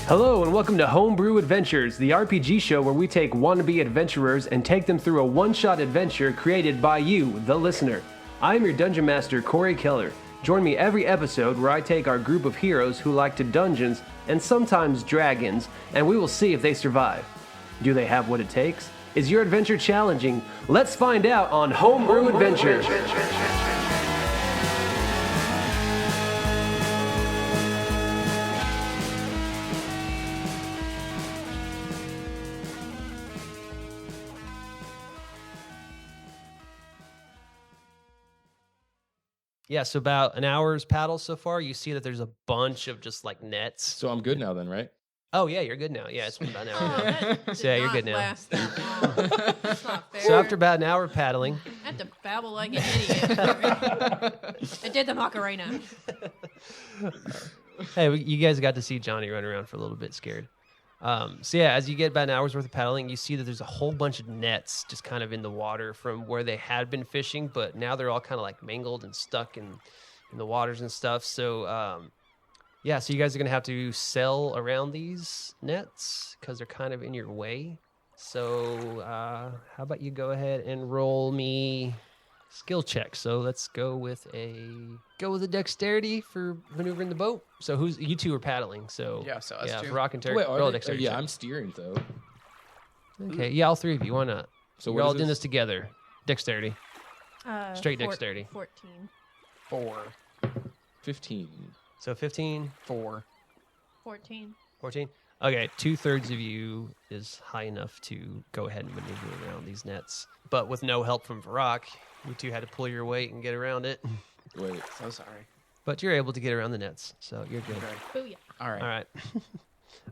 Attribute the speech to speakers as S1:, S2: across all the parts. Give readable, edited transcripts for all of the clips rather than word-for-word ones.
S1: Hello and welcome to Homebrew Adventures, the RPG show where we take wannabe adventurers and take them through a one-shot adventure created by you, the listener. I am your Dungeon Master, Corey Keller. Join me every episode where I take our group of heroes who like to dungeons and sometimes dragons, and we will see if they survive. Do they have what it takes? Is your adventure challenging? Let's find out on Homebrew Adventures. Yeah, so about an hour's paddle so far. You see that there's a bunch of just like nets.
S2: So I'm good now then, right?
S1: Oh, yeah, you're good now. Yeah, it's been about an hour now. So yeah, you're good now.
S3: Last that long. That's not fair.
S1: So after about an hour of paddling.
S3: I had to babble like an idiot. I did the Macarena.
S1: Hey, you guys got to see Johnny run around for a little bit scared. So yeah, as you get about an hour's worth of paddling, you see that there's a whole bunch of nets just kind of in the water from where they had been fishing, but now they're all kind of like mangled and stuck in the waters and stuff. So yeah, so you guys are going to have to sail around these nets because they're kind of in your way. So how about you go ahead and roll me skill check. So let's go with a dexterity for maneuvering the boat. So you two are paddling. So
S4: yeah, so us two.
S1: Varak and Turk.
S2: Wait,
S1: roll a dexterity.
S2: yeah,
S1: check.
S2: I'm steering though.
S1: Okay, yeah, all three of you. Why not?
S2: So
S1: we're all doing this together. Dexterity. Straight dexterity.
S3: 14.
S4: 4.
S2: 15.
S1: So 15.
S4: 4.
S3: 14.
S1: 14. Okay, 2/3 of you is high enough to go ahead and maneuver around these nets. But with no help from Varak, you two had to pull your weight and get around it.
S2: Wait.
S4: So sorry.
S1: But you're able to get around the nets, so you're good.
S4: Okay.
S3: Booyah.
S4: All right.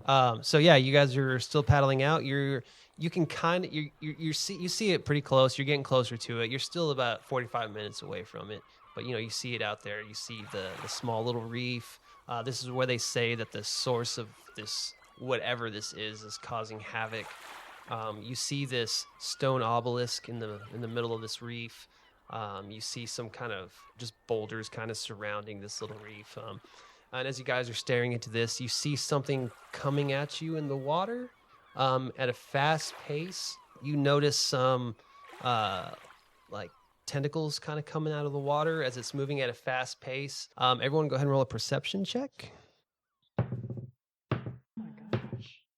S1: All right. So yeah, you guys are still paddling out. You can kind of you see it pretty close. You're getting closer to it. You're still about 45 minutes away from it, but you see it out there. You see the small little reef. This is where they say that the source of this whatever this is causing havoc. You see this stone obelisk in the middle of this reef. You see some kind of just boulders kind of surrounding this little reef. And as you guys are staring into this, you see something coming at you in the water at a fast pace. You notice some like tentacles kind of coming out of the water as it's moving at a fast pace. Everyone go ahead and roll a perception check.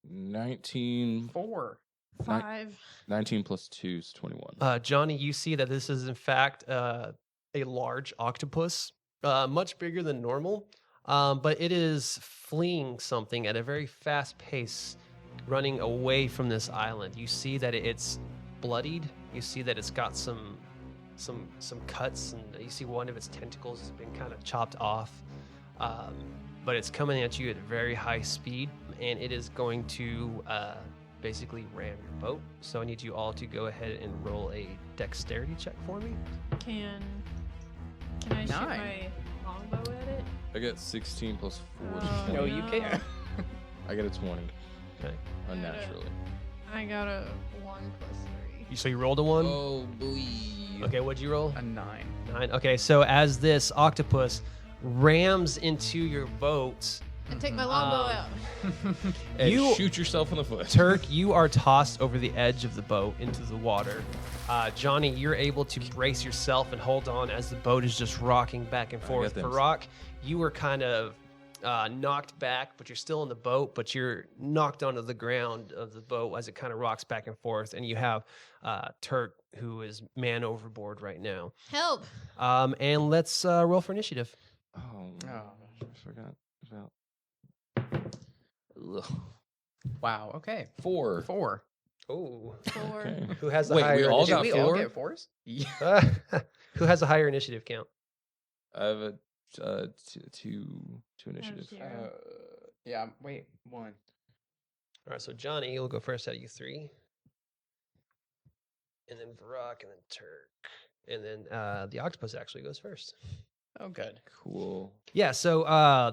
S2: 19.
S4: 4.
S3: 5.
S2: 19 plus 2 is 21.
S1: Johnny, you see that this is in fact a large octopus, much bigger than normal, but it is fleeing something at a very fast pace, running away from this island. You see that it's bloodied. You see that it's got some cuts, and you see one of its tentacles has been kind of chopped off. But it's coming at you at a very high speed, and it is going to basically ram your boat. So I need you all to go ahead and roll a dexterity check for me.
S3: Can I shoot
S4: 9.
S3: my longbow at it?
S2: I get 16 plus 4 is
S3: Oh,
S2: 20.
S4: No, you can't.
S2: I get a 20.
S1: Okay.
S2: Unnaturally.
S3: I got a 1 plus 3.
S1: So you rolled a 1?
S2: Oh, boy.
S1: Okay, what'd you roll?
S4: A 9.
S1: 9. Okay, so as this octopus rams into your boat,
S3: And take my longbow out.
S2: And
S1: You-
S2: shoot yourself in the foot.
S1: Turk, you are tossed over the edge of the boat into the water. Johnny, you're able to brace yourself and hold on as the boat is just rocking back and forth.
S2: got them.
S1: Varak, you were kind of knocked back, but you're still in the boat, but you're knocked onto the ground of the boat as it kind of rocks back and forth. And you have Turk, who is man overboard right now.
S3: Help.
S1: And let's roll for initiative.
S2: Oh, I forgot about. Ugh.
S4: Wow. Okay.
S2: 4.
S4: 4.
S1: Oh,
S3: 4.
S2: Okay.
S1: who has the
S2: Wait,
S1: higher
S2: we all
S1: initiative?
S4: Did
S2: got
S4: we all
S2: 4?
S4: get 4s? Yeah.
S1: Who has a higher initiative count?
S2: I have a two initiative.
S3: Zero.
S4: Yeah. Wait. 1.
S1: All right, so Johnny, you'll go first out of you 3. And then Varak, and then Turk. And then the octopus actually goes first.
S4: Oh, good.
S2: Cool.
S1: Yeah, so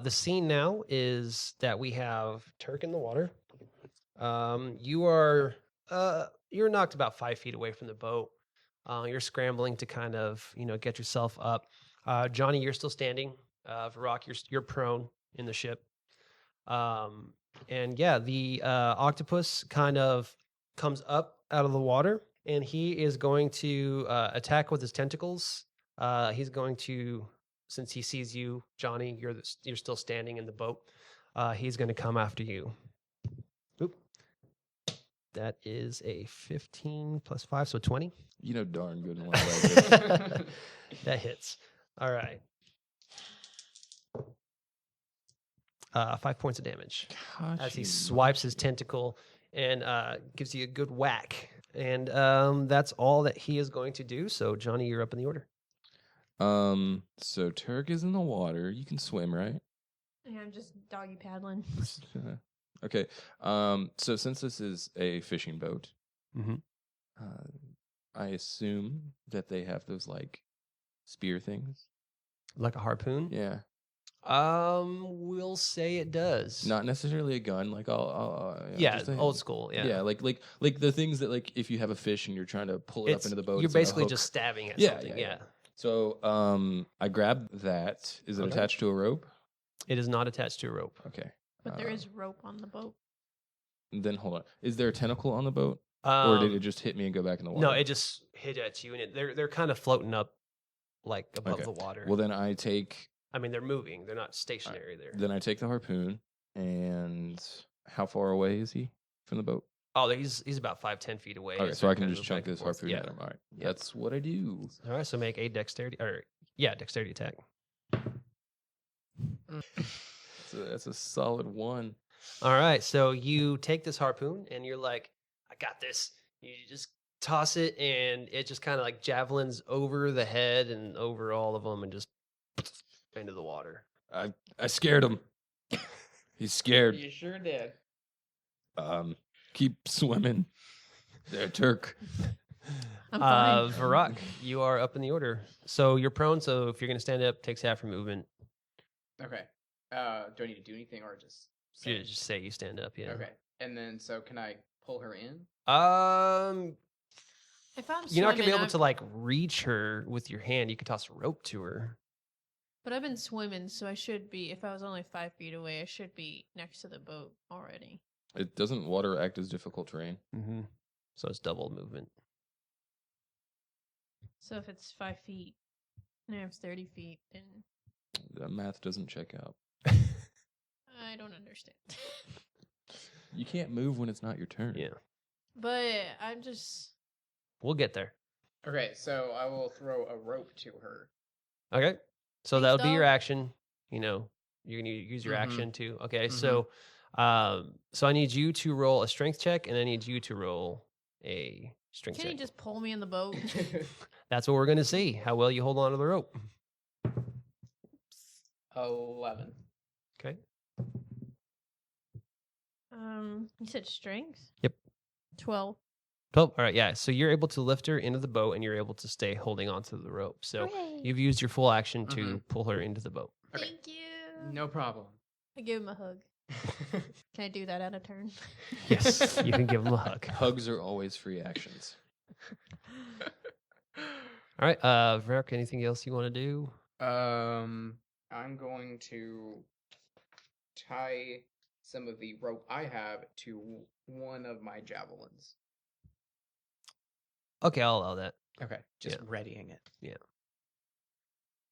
S1: the scene now is that we have Turk in the water. You're knocked about 5 feet away from the boat. You're scrambling to kind of, get yourself up. Johnny, you're still standing. Varak, you're prone in the ship. And yeah, the octopus kind of comes up out of the water, and he is going to attack with his tentacles. He's going to, since he sees you, Johnny, you're still standing in the boat. He's going to come after you. Oop. That is a 15 plus 5, so 20.
S2: You know darn good one like this.
S1: That hits. All right. 5 points of damage as he swipes his tentacle and gives you a good whack. And that's all that he is going to do. So, Johnny, you're up in the order.
S2: So Turk is in the water. You can swim, right?
S3: Yeah, I'm just doggy paddling.
S2: Okay. So since this is a fishing boat,
S1: Mhm.
S2: I assume that they have those like spear things.
S1: Like a harpoon?
S2: Yeah.
S1: We'll say it does.
S2: Not necessarily a gun. Like I'll
S1: yeah,
S2: just a-
S1: old school. Yeah.
S2: Yeah, like the things that like if you have a fish and you're trying to pull it up into the boat,
S1: You're
S2: it's like a
S1: basically
S2: hook.
S1: just stabbing at
S2: Yeah,
S1: something.
S2: yeah,
S1: Yeah.
S2: So I grab that. Is it
S1: Okay.
S2: attached to a rope?
S1: It is not attached to a rope.
S2: Okay.
S3: But there is rope on the boat.
S2: Then hold on. Is there a tentacle on the boat, or did it just hit me and go back in the water?
S1: No, it just hit at you, and they're kind of floating up, like above
S2: Okay.
S1: the water.
S2: Well, then I take
S1: I mean, they're moving. They're not stationary there.
S2: Then I take the harpoon, and how far away is he from the boat?
S1: Oh, he's about 5-10 feet away.
S2: Okay,
S1: as
S2: so I
S1: they're
S2: can
S1: kind
S2: just
S1: of
S2: chunk
S1: back and
S2: this
S1: forth.
S2: harpoon
S1: Yeah.
S2: at him. All right,
S1: Yep.
S2: that's what I do.
S1: All right, so make a dexterity attack.
S2: That's a solid one.
S1: All right, so you take this harpoon and you're like, I got this. You just toss it, and it just kind of like javelins over the head and over all of them, and just into the water.
S2: I scared him. He's scared.
S4: You sure did.
S2: Keep swimming. There, Turk.
S3: I'm fine.
S1: Varak, you are up in the order. So you're prone. So if you're going to stand up, takes half your movement.
S4: Okay. Do I need to do anything or just
S1: You
S4: say?
S1: just say you stand up. Yeah.
S4: Okay. And then, so can I pull her in?
S3: If I'm
S1: You're not gonna be
S3: swimming,
S1: able to like reach her with your hand. You could toss a rope to her.
S3: But I've been swimming, so I should be. If I was only 5 feet away, I should be next to the boat already.
S2: It doesn't water act as difficult terrain.
S1: Mm-hmm. So it's double movement.
S3: So if it's 5 feet and I have 30 feet, then
S2: The math doesn't check out.
S3: I don't understand.
S2: You can't move when it's not your turn.
S1: Yeah,
S3: But I'm just.
S1: we'll get there.
S4: Okay, so I will throw a rope to her.
S1: Okay, so
S3: Please
S1: that'll be your
S3: don't.
S1: action. You know, you're gonna use your
S4: Mhm.
S1: action too. Okay,
S4: Mhm.
S1: so I need you to roll a strength check, and I need you to roll a strength
S3: Can you
S1: check.
S3: just pull me in the boat?
S1: That's what we're gonna see. How well you hold on to the rope.
S4: 11.
S1: Okay.
S3: You said strength?
S1: Yep.
S3: 12.
S1: 12. All right, yeah. So you're able to lift her into the boat, and you're able to stay holding onto the rope. So
S3: Hooray.
S1: you've used your full action to
S4: Mhm.
S1: pull her into the boat.
S4: Okay.
S3: Thank you.
S4: No problem.
S3: I give him a hug. Can I do that out of turn?
S1: Yes, you can give him a hug.
S2: Hugs are always free actions.
S1: All right, Varak, anything else you want to do?
S4: I'm going to tie some of the rope I have to one of my javelins.
S1: Okay, I'll allow that.
S4: Okay, just
S1: Yeah.
S4: readying it.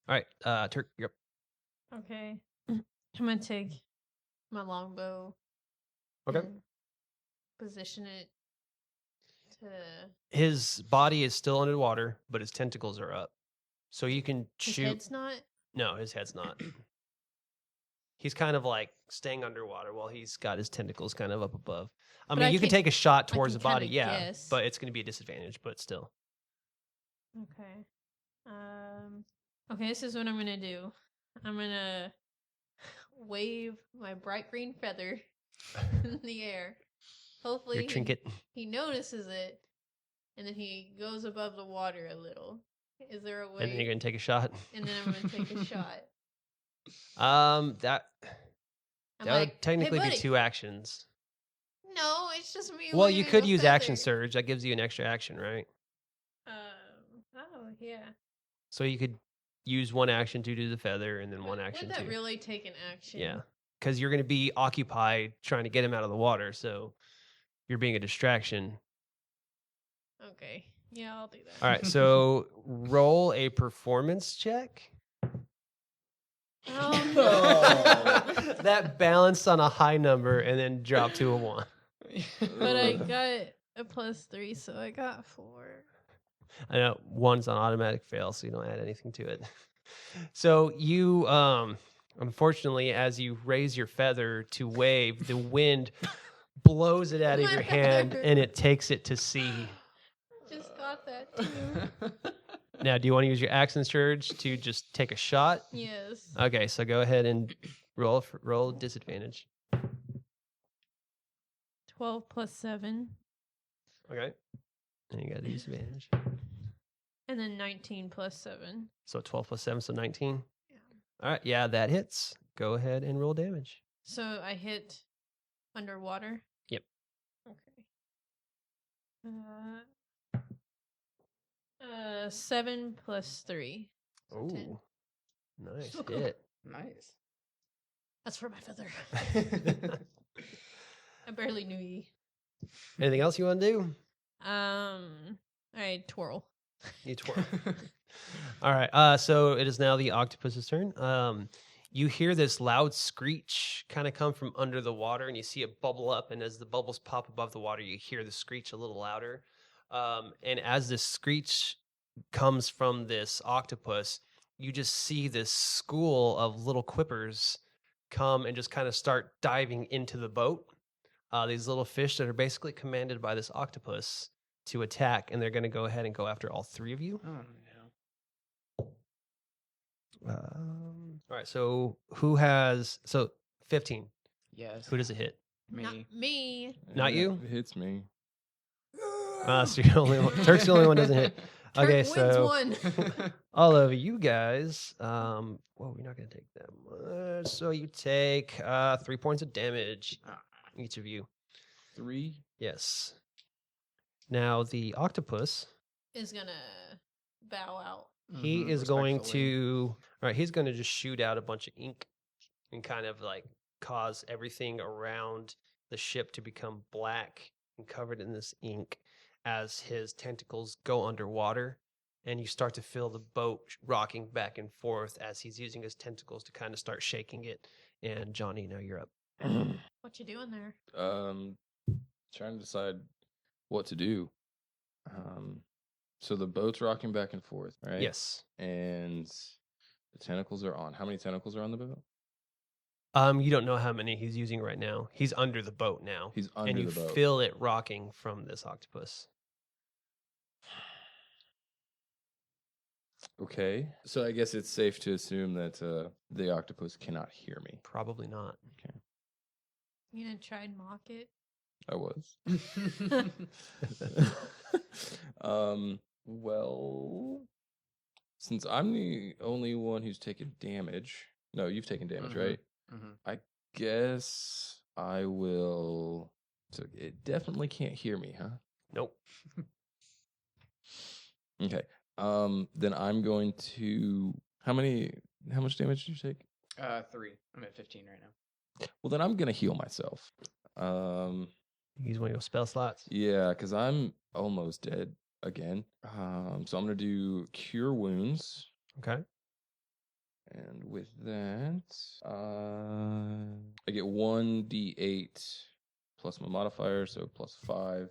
S1: All right, Turk, you're up.
S3: Okay. I'm going to take my longbow.
S1: Okay.
S3: and Position it to.
S1: His body is still underwater, but his tentacles are up. So you can
S3: His
S1: shoot.
S3: head's not.
S1: No, his head's not. He's kind of like staying underwater while he's got his tentacles kind of up above. I
S3: But
S1: mean,
S3: I
S1: you can
S3: can-
S1: take a shot
S3: I
S1: towards
S3: can
S1: the body,
S3: kinda
S1: yeah,
S3: guess.
S1: but it's going to be a disadvantage, but still.
S3: Okay. Okay, this is what I'm gonna do. I'm gonna wave my bright green feather in the air. Hopefully
S1: Your trinket.
S3: he notices it, and then he goes above the water a little. Is there a way?
S1: And then you're going to take a shot.
S3: And then I'm gonna take a shot.
S1: That
S3: I'm
S1: would
S3: like,
S1: technically
S3: "Hey,
S1: be
S3: buddy."
S1: 2 actions.
S3: No, it's just me.
S1: Well, you
S3: waving
S1: could
S3: a
S1: use action
S3: feather.
S1: surge. That gives you an extra action, right?
S3: Oh yeah.
S1: So you could use one action to do the feather, and then one action
S3: Would that
S1: to.
S3: really take an action?
S1: Yeah. because you're going to be occupied trying to get him out of the water. So you're being a distraction.
S3: Okay. Yeah, I'll do that.
S1: All right. So roll a performance check.
S3: Oh no.
S1: That balanced on a high number and then dropped to a 1.
S3: But I got a +3, so I got 4.
S1: I know 1's on automatic fail, so you don't add anything to it. So you, unfortunately, as you raise your feather to wave, the wind blows it out of
S3: My
S1: your hand
S3: feather.
S1: and it takes it to sea.
S3: Just got that too.
S1: Now, do you want to use your action surge to just take a shot?
S3: Yes.
S1: Okay, so go ahead and roll disadvantage.
S3: 12 + 7,
S1: Okay. And you got a disadvantage.
S3: and then 19 + 7.
S1: So 12 plus 7, so 19.
S3: Yeah.
S1: All right, yeah, that hits. Go ahead and roll damage.
S3: So I hit underwater.
S1: Yep.
S3: Okay. 7 + 3. So 10.
S1: Ooh, nice hit.
S4: Nice.
S3: That's for my feather. I barely knew ye.
S1: Anything else you want to do?
S3: I twirl.
S1: You twirl. All right. So it is now the octopus's turn. You hear this loud screech kind of come from under the water, and you see it bubble up. And as the bubbles pop above the water, you hear the screech a little louder. And as this screech comes from this octopus, you just see this school of little quippers come and just kind of start diving into the boat. These little fish that are basically commanded by this octopus to attack, and they're going to go ahead and go after all 3 of you.
S4: Oh no.
S1: All right, so who has 15?
S4: Yes.
S1: Who does it hit?
S4: Me.
S3: Not me.
S1: Not you?
S2: It hits me.
S1: So you're the only one. Turk's the only one who doesn't hit.
S3: Turk
S1: Okay,
S3: wins
S1: so
S3: one.
S1: all of you guys, well, we're not going to take that much. So you take 3 points of damage, each of you.
S2: 3.
S1: Yes. Now the octopus,
S3: Is gonna bow out.
S1: he
S4: Mhm,
S1: is going
S4: respectfully.
S1: to, all right, he's going to just shoot out a bunch of ink and kind of like cause everything around the ship to become black and covered in this ink as his tentacles go underwater. And you start to feel the boat rocking back and forth as he's using his tentacles to kind of start shaking it. And Johnny, now you're up.
S3: What you doing there?
S2: Trying to decide what to do. So the boat's rocking back and forth, right?
S1: Yes.
S2: And the tentacles are on. How many tentacles are on the boat?
S1: You don't know how many he's using right now. He's under the boat now.
S2: He's under
S1: and you
S2: the boat.
S1: feel it rocking from this octopus.
S2: Okay. So I guess it's safe to assume that the octopus cannot hear me.
S1: Probably not.
S2: Okay.
S3: You gonna try and mock it?
S2: I was. Well, since I'm the only one who's taken damage. No, you've taken damage,
S4: Mhm.
S2: right?
S4: Mhm.
S2: I guess I will. So it definitely can't hear me, huh?
S1: Nope.
S2: Okay. Then I'm going to. How much damage did you take?
S4: 3. I'm at 15 right now.
S2: Well, then I'm gonna heal myself.
S1: Use one of your spell slots.
S2: Yeah, because I'm almost dead again. So I'm gonna do Cure Wounds,
S1: Okay.
S2: and with that, I get 1d8 plus my modifier, so +5.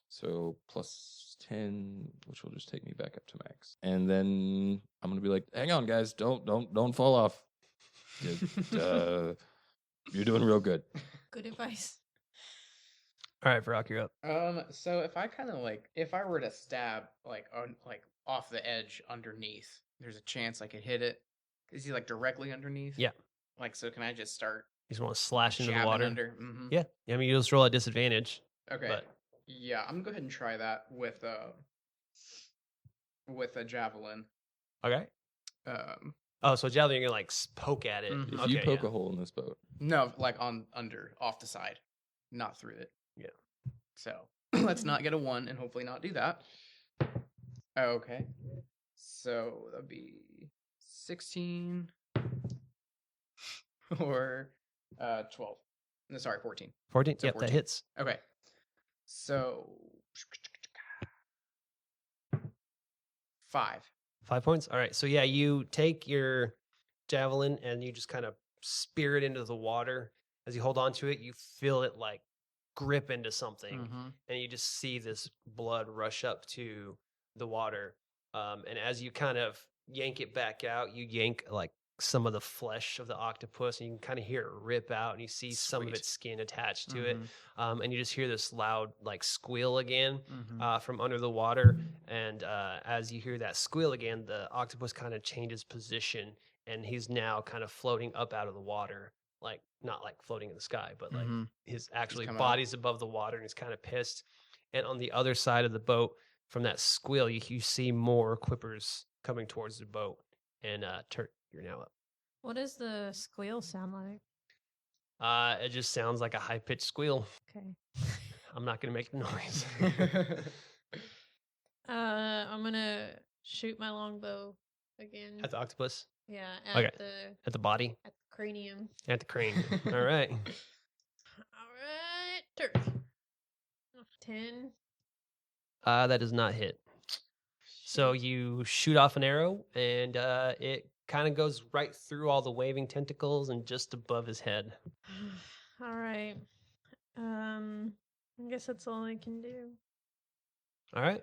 S2: So +10, which will just take me back up to max. And then I'm gonna be like, "Hang on, guys, don't fall off. You're doing real good."
S3: Good advice.
S1: All right, Varak, you're up.
S4: So if I kind of if I were to stab off the edge underneath, there's a chance I could hit it. Is he directly underneath?
S1: Yeah.
S4: So can I just start
S1: You just want to slash into the
S4: jabbing
S1: water.
S4: under? Mm-hmm.
S1: Yeah. I mean, you just roll at disadvantage.
S4: Okay.
S1: But
S4: Yeah, I'm gonna go ahead and try that with a javelin.
S1: okay. Oh, so javelin, you're gonna poke at it.
S4: Mhm.
S2: If
S1: Okay,
S2: you poke
S1: yeah.
S2: a hole in this boat,
S4: No, off the side, not through it.
S1: Yeah.
S4: So let's not get a 1 and hopefully not do that. Okay. So that'd be 16 or 12. No, sorry, 14.
S1: 14.
S4: So
S1: Yep, that
S4: 14.
S1: hits.
S4: Okay. So 5.
S1: 5 points. All right. So yeah, you take your javelin and you just kind of spear it into the water. As you hold on to it, you feel it like grip into something,
S4: Mm-hmm.
S1: and you just see this blood rush up to the water. And as you kind of yank it back out, you yank like some of the flesh of the octopus, and you can kind of hear it rip out, and you see some of
S4: Sweet.
S1: its skin attached to it. And you just hear this loud like squeal again from under the water. And as you hear that squeal again, the octopus kind of changes position, and he's now kind of floating up out of the water, like not like floating in the sky, but like his actually
S4: coming up.
S1: body's above the water, and he's kind of pissed. And on the other side of the boat, from that squeal, you see more quippers coming towards the boat. And Turk, you're now up.
S3: What does the squeal sound like?
S1: It just sounds like a high pitched squeal.
S3: Okay.
S1: I'm not gonna make the noise.
S3: I'm gonna shoot my longbow again.
S1: At the octopus,
S3: Yeah,
S1: Okay.
S3: at the
S1: at the body,
S3: cranium.
S1: at the crane. All right.
S3: All right, Turk. 10.
S1: That does not hit. So you shoot off an arrow, and it kind of goes right through all the waving tentacles and just above his head.
S3: All right. I guess that's all I can do.
S1: All right.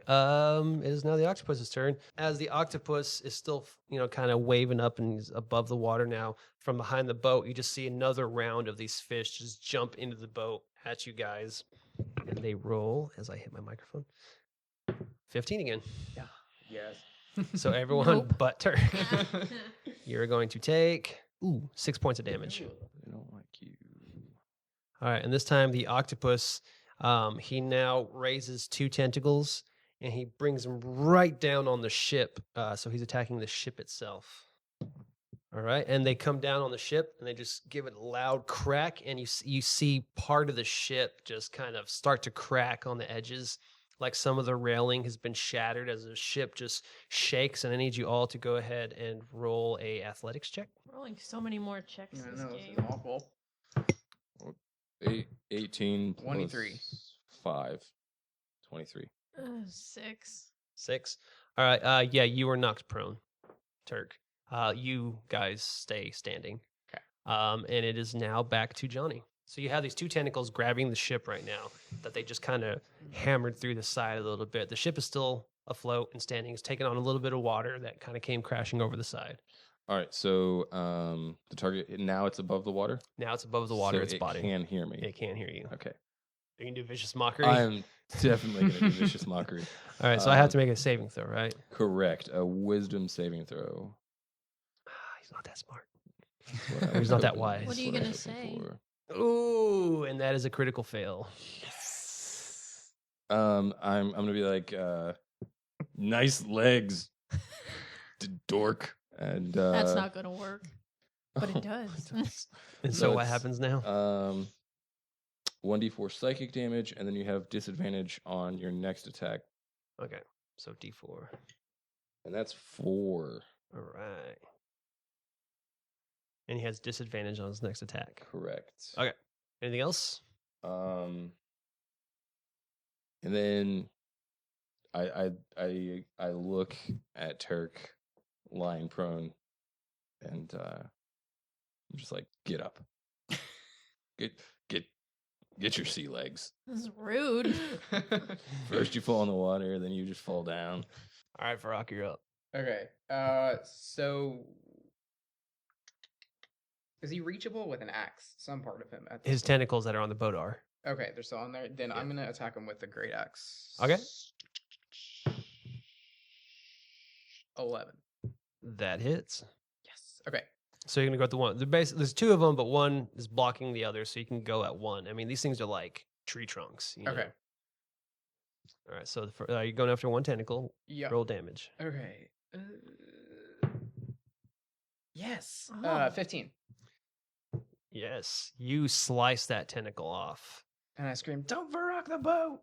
S1: It is now the octopus's turn. As the octopus is still, kind of waving up and he's above the water now, from behind the boat, you just see another round of these fish just jump into the boat at you guys. And they roll, as I hit my microphone, 15 again.
S4: Yes.
S1: So everyone
S3: Nope.
S1: but Turk, you're going to take 6 points of damage.
S2: I don't like you.
S1: All right, and this time the octopus, he now raises 2 tentacles and he brings them right down on the ship. So he's attacking the ship itself. All right, and they come down on the ship and they just give it a loud crack, and you see part of the ship just kind of start to crack on the edges, like some of the railing has been shattered as the ship just shakes. And I need you all to go ahead and roll a athletics check.
S3: Rolling so many more checks
S4: I
S3: this
S4: know, this
S3: game.
S4: is awful.
S2: 18 plus
S4: 23.
S2: 5. 23.
S3: 6.
S1: 6. All right. Yeah, you are knocked prone, Turk. You guys stay standing.
S4: Okay.
S1: And it is now back to Johnny. So you have these 2 tentacles grabbing the ship right now that they just kind of hammered through the side a little bit. The ship is still afloat and standing. It's taken on a little bit of water that kind of came crashing over the side.
S2: All right, so the target, now it's above the water?
S1: Now it's above the water.
S2: So
S1: Its
S2: it
S1: body.
S2: can hear me.
S1: It can't hear you.
S2: Okay.
S1: You can do vicious mockery.
S2: I am definitely going to do vicious mockery.
S1: All right, so I have to make a saving throw, right?
S2: Correct. A wisdom saving throw.
S1: He's not that smart.
S2: That's what I
S1: He's
S2: was
S1: not that
S2: hoping-
S1: wise.
S3: What are you
S2: that's
S3: gonna
S2: what I was
S3: say?
S2: hoping for.
S1: Ooh, and that is a critical fail.
S2: I'm gonna be like, nice legs, dork, and
S3: That's not going to work. But it does.
S1: And
S2: So
S1: so what
S2: it's,
S1: happens now?
S2: 1d4 psychic damage, and then you have disadvantage on your next attack,
S1: Okay, so D4.
S2: and that's 4.
S1: All right. And he has disadvantage on his next attack.
S2: Correct.
S1: Okay. Anything else?
S2: And then I look at Turk lying prone, and I'm just like, get up, get your sea legs.
S3: This is rude.
S2: First you fall in the water, then you just fall down.
S1: All right, Varak, you're up.
S4: Okay. So is he reachable with an axe? Some part of him. At this
S1: His
S4: point?
S1: tentacles that are on the boat are.
S4: Okay, they're still on there. Then
S1: Yeah.
S4: I'm gonna attack him with the great axe.
S1: Okay.
S4: 11.
S1: That hits.
S4: Yes. Okay.
S1: So you're going to go at the one. There's 2 of them, but one is blocking the other, so you can go at one. I mean, these things are like tree trunks. You know?
S4: Okay.
S1: All right, so you're going after one tentacle.
S4: Yeah.
S1: Roll damage.
S4: Okay. Yes.
S3: Oh.
S4: 15.
S1: Yes, you slice that tentacle off.
S4: And I scream, "Don't Varak the boat!"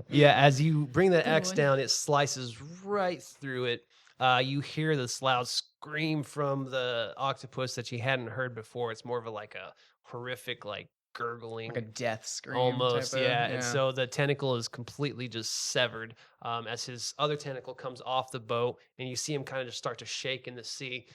S1: Yeah, as you bring that
S3: Good
S1: axe
S3: one.
S1: down, it slices right through it. You hear this loud scream from the octopus that you hadn't heard before. It's more of a horrific, like gurgling,
S4: Like a death scream.
S1: almost,
S4: type of,
S1: yeah. And so the tentacle is completely just severed as his other tentacle comes off the boat, and you see him kind of just start to shake in the sea.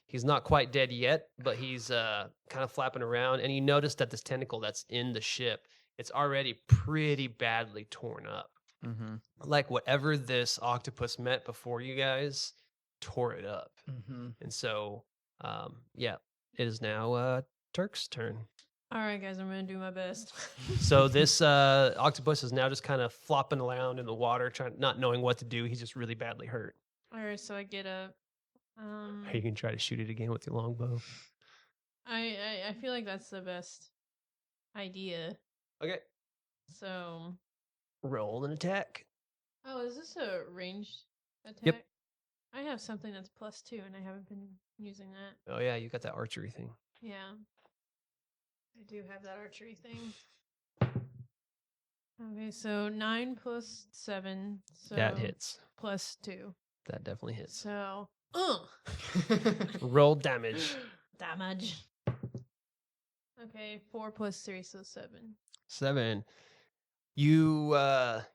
S1: He's not quite dead yet, but he's kind of flapping around, and you notice that this tentacle that's in the ship, it's already pretty badly torn up.
S4: Mm-hmm.
S1: Like whatever this octopus met before you guys tore it up.
S4: Mm-hmm.
S1: And so, yeah, it is now Turk's turn.
S3: All right, guys, I'm gonna do my best.
S1: So this octopus is now just kind of flopping around in the water, not knowing what to do. He's just really badly hurt.
S3: All right, so I get up.
S1: Are you gonna try to shoot it again with your longbow?
S3: I feel like that's the best idea.
S1: Okay.
S3: So,
S1: Roll an attack.
S3: oh, is this a ranged attack?
S1: Yep.
S3: I have something that's +2, and I haven't been using that.
S1: Oh yeah, you got that archery thing.
S3: Yeah, I do have that archery thing. Okay, so 9 plus 7. So
S1: That hits.
S3: +2.
S1: That definitely hits.
S3: So,
S1: Roll damage.
S3: damage. Okay, 4 plus 3, so 7.
S1: 7. You